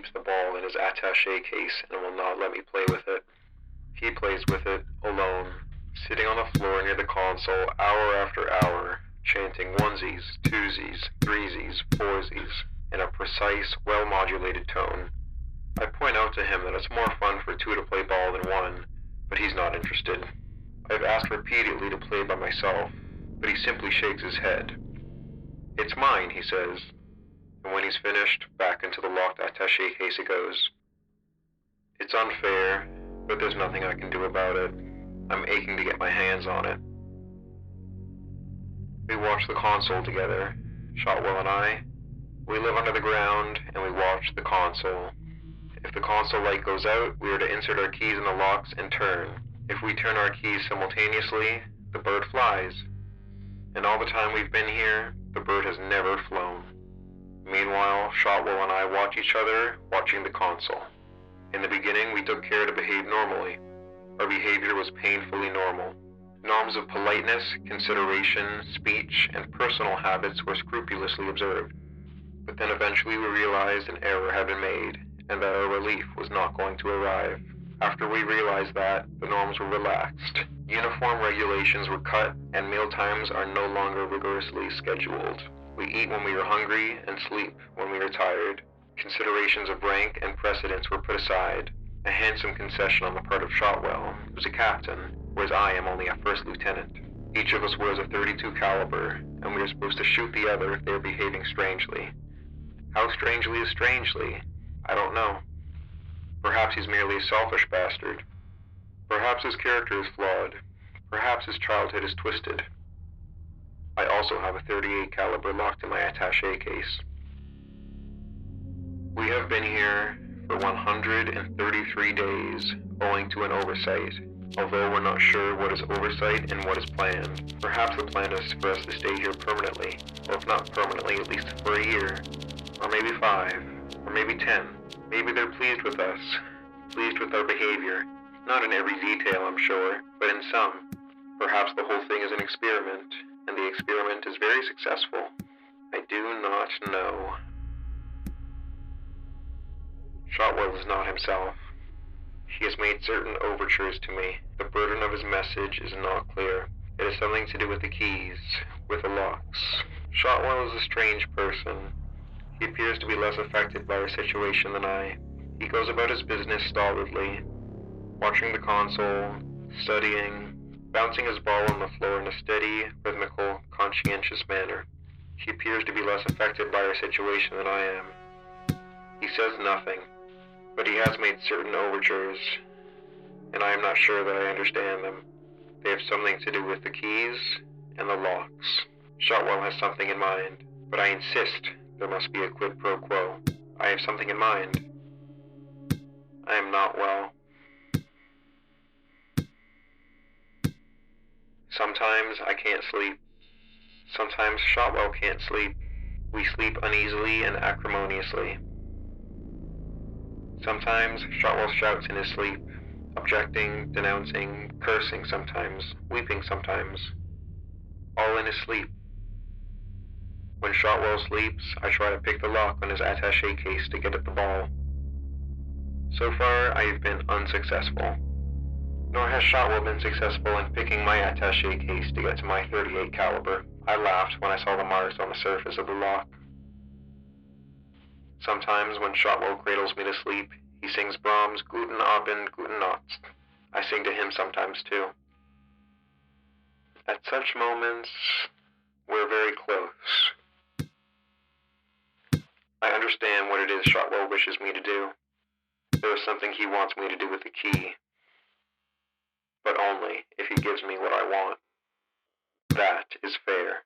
keeps the ball in his attaché case and will not let me play with it. He plays with it, alone, sitting on the floor near the console hour after hour, chanting onesies, twosies, threesies, foursies, in a precise, well-modulated tone. I point out to him that it's more fun for two to play ball than one, but he's not interested. I've asked repeatedly to play by myself, but he simply shakes his head. It's mine, he says, and when he's finished, back into the locked attaché case it goes. It's unfair, but there's nothing I can do about it. I'm aching to get my hands on it. We watch the console together, Shotwell and I. We live under the ground, and we watch the console. If the console light goes out, we are to insert our keys in the locks and turn. If we turn our keys simultaneously, the bird flies. And all the time we've been here, the bird has never flown. Meanwhile, Shotwell and I watch each other, watching the console. In the beginning, we took care to behave normally. Our behavior was painfully normal. Norms of politeness, consideration, speech, and personal habits were scrupulously observed. But then eventually we realized an error had been made, and that our relief was not going to arrive. After we realized that, the norms were relaxed. Uniform regulations were cut, and meal times are no longer rigorously scheduled. We eat when we are hungry and sleep when we are tired. Considerations of rank and precedence were put aside. A handsome concession on the part of Shotwell, who's a captain, whereas I am only a first lieutenant. Each of us wears a .32 caliber, and we are supposed to shoot the other if they are behaving strangely. How strangely is strangely? I don't know. Perhaps he's merely a selfish bastard. Perhaps his character is flawed. Perhaps his childhood is twisted. I also have a .38 caliber locked in my attaché case. We have been here for 133 days, owing to an oversight, although we're not sure what is oversight and what is planned. Perhaps the plan is for us to stay here permanently, or if not permanently, at least for a year, or maybe 5, or maybe 10. Maybe they're pleased with us, pleased with our behavior. Not in every detail, I'm sure, but in some. Perhaps the whole thing is an experiment, and the experiment is very successful. I do not know. Shotwell is not himself. He has made certain overtures to me. The burden of his message is not clear. It has something to do with the keys, with the locks. Shotwell is a strange person. He appears to be less affected by our situation than I. He goes about his business stolidly, watching the console, studying, bouncing his ball on the floor in a steady, rhythmical, conscientious manner. He appears to be less affected by our situation than I am. He says nothing, but he has made certain overtures, and I am not sure that I understand them. They have something to do with the keys and the locks. Shotwell has something in mind, but I insist there must be a quid pro quo. I have something in mind. I am not well. Sometimes I can't sleep. Sometimes Shotwell can't sleep. We sleep uneasily and acrimoniously. Sometimes Shotwell shouts in his sleep, objecting, denouncing, cursing sometimes, weeping sometimes, all in his sleep. When Shotwell sleeps, I try to pick the lock on his attaché case to get at the ball. So far, I have been unsuccessful. Nor has Shotwell been successful in picking my attaché case to get to my .38 caliber. I laughed when I saw the marks on the surface of the lock. Sometimes when Shotwell cradles me to sleep, he sings Brahms' Guten Abend, Guten Nacht. I sing to him sometimes too. At such moments, we're very close. I understand what it is Shotwell wishes me to do. There is something he wants me to do with the key. But only if he gives me what I want. That is fair.